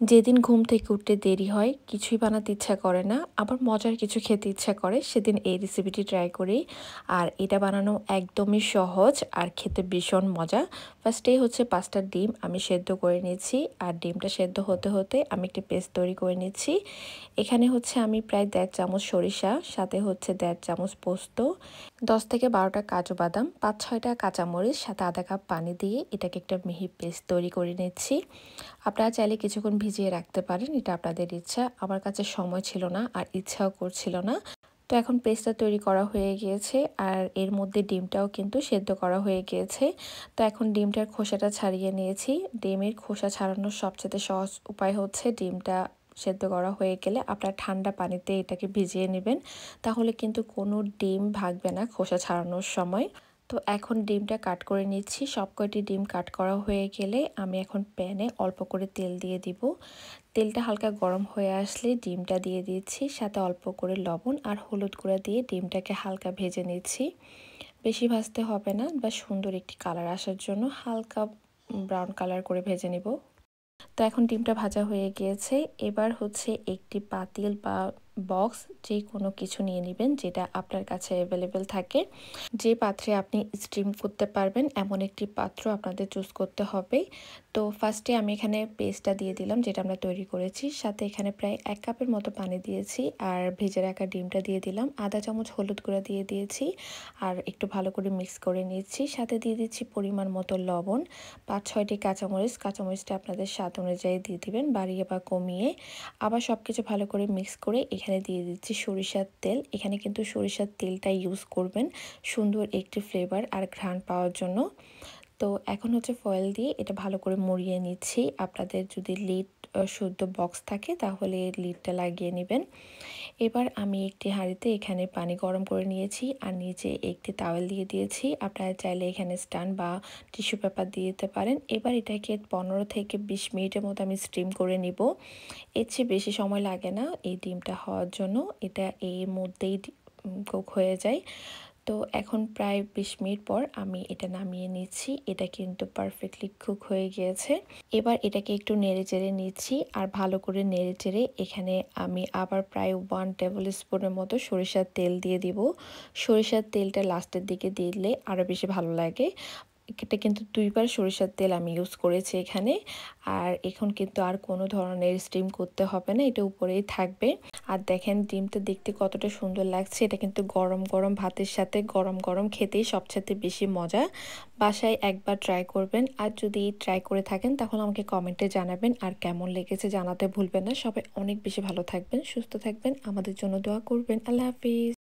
যেদিন ঘুম থেকে উঠতে দেরি হয়, কিছুই বানাতে ইচ্ছা করে না, আবার মজার কিছু খেতে ইচ্ছা করে, সেদিন এই রেসিপিটি ট্রাই করি। আর এটা বানানো একদমই সহজ আর খেতে ভীষণ মজা। ফার্স্টেই হচ্ছে 5টা ডিম আমি সেদ্ধ করে নিয়েছি, আর ডিমটা সেদ্ধ হতে হতে আমি একটি পেস্ট তৈরি করে নিচ্ছি। এখানে হচ্ছে আমি প্রায় 1.5 চামচ সরিষা, সাথে হচ্ছে 1.5 চামচ পোস্ত, 10 থেকে 12টা কাজু বাদাম, 5-6টা কাঁচামরিচ, সাথে আধা কাপ পানি দিয়ে এটাকে একটা মিহি পেস্ট তৈরি করে নিচ্ছি। আপনারা চাইলে কিছুক্ষণ ভিজিয়ে রাখতে পারেন, এটা আপনাদের ইচ্ছা। আমার কাছে সময় ছিল না আর ইচ্ছাও করছিল না। তো এখন পেস্টটা তৈরি করা হয়ে গিয়েছে, আর এর মধ্যে ডিমটাও কিন্তু সেদ্ধ করা হয়ে গিয়েছে। তো এখন ডিমটার খোসাটা ছাড়িয়ে নিয়েছি। ডিমের খোসা ছাড়ানোর সবচেয়ে সহজ উপায় হচ্ছে ডিমটা সেদ্ধ করা হয়ে গেলে আপনার ঠান্ডা পানিতে এটাকে ভিজিয়ে নেবেন, তাহলে কিন্তু কোনো ডিম ভাঙবে না খোসা ছাড়ানোর সময়। তো এখন ডিমটা কাট করে নিচ্ছি। সবকটি ডিম কাট করা হয়ে গেলে আমি এখন প্যানে অল্প করে তেল দিয়ে দিব। তেলটা হালকা গরম হয়ে আসলে ডিমটা দিয়ে দিচ্ছি, সাথে অল্প করে লবণ আর হলুদ গুঁড়া দিয়ে ডিমটাকে হালকা ভেজে নিচ্ছি। বেশি ভাজতে হবে না, বা সুন্দর একটি কালার আসার জন্য হালকা ব্রাউন কালার করে ভেজে নিব। তো এখন ডিমটা ভাজা হয়ে গিয়েছে। এবার হচ্ছে একটি পাতিল বা বক্স, যে কোনো কিছু নিয়ে নেবেন যেটা আপনার কাছে অ্যাভেলেবেল থাকে। যে পাত্রে আপনি স্টিম করতে পারবেন এমন একটি পাত্র আপনাদের চুজ করতে হবে। তো ফার্স্টে আমি এখানে পেস্টটা দিয়ে দিলাম যেটা আমরা তৈরি করেছি, সাথে এখানে প্রায় 1 কাপের মতো পানি দিয়েছি, আর ভেজে রাখা ডিমটা দিয়ে দিলাম, আধা চামচ হলুদ গুঁড়া দিয়ে দিয়েছি, আর একটু ভালো করে মিক্স করে নিচ্ছি। সাথে দিয়ে দিচ্ছি পরিমাণ মতো লবণ, 5-6টি কাঁচামরিচটা আপনাদের স্বাদ অনুযায়ী দিয়ে দিবেন, বাড়িয়ে বা কমিয়ে। আবার সব কিছু ভালো করে মিক্স করে এখানে দিয়ে দিচ্ছি সরিষার তেল। এখানে কিন্তু সরিষার তেলটা ইউজ করবেন সুন্দর একটি ফ্লেভার আর ঘ্রাণ পাওয়ার জন্য। তো এখন হচ্ছে ফয়েল দিয়ে এটা ভালো করে মুড়িয়ে নিচ্ছি। আপনাদের যদি লিড শুদ্ধ বক্স থাকে তাহলে লিডটা লাগিয়ে নেবেন। এবার আমি একটি হাঁড়িতে এখানে পানি গরম করে নিয়েছি, আর নিচে একটি তাওয়েল দিয়ে দিয়েছি। আপনারা চাইলে এখানে স্ট্যান্ড বা টিস্যু পেপার দিয়ে দিতে পারেন। এবার এটাকে 15 থেকে 20 মিনিটের মতো আমি স্টিম করে নিব। এর চেয়ে বেশি সময় লাগে না এই ডিমটা হওয়ার জন্য, এটা এর মধ্যেই কুক হয়ে যায়। তো এখন প্রায় 20 মিনিট পর আমি এটা নামিয়ে নিচ্ছি। এটা কিন্তু পারফেক্টলি কুক হয়ে গিয়েছে। এবার এটাকে একটু নেড়ে চেড়ে নিচ্ছি, আর ভালো করে নেড়ে চেড়ে এখানে আমি আবার প্রায় 1 টেবিল স্পুনের মতো সরিষার তেল দিয়ে দিব। সরিষার তেলটা লাস্টের দিকে দিলে আরও বেশি ভালো লাগে। এটা কিন্তু 2বার সরিষার তেল আমি ইউজ করেছি এখানে। আর এখন কিন্তু আর কোনো ধরনের স্টিম করতে হবে না, এটা উপরেই থাকবে। আর দেখেন ডিমটা দেখতে কতটা সুন্দর লাগছে। এটা কিন্তু গরম গরম ভাতের সাথে গরম গরম খেতেই সবচেয়ে বেশি মজা। বাসায় একবার ট্রাই করবেন, আর যদি ট্রাই করে থাকেন তাহলে আমাকে কমেন্টে জানাবেন, আর কেমন লেগেছে জানাতে ভুলবেন না। সবাই অনেক বেশি ভালো থাকবেন, সুস্থ থাকবেন, আমাদের জন্য দোয়া করবেন। আল্লাহ হাফিজ।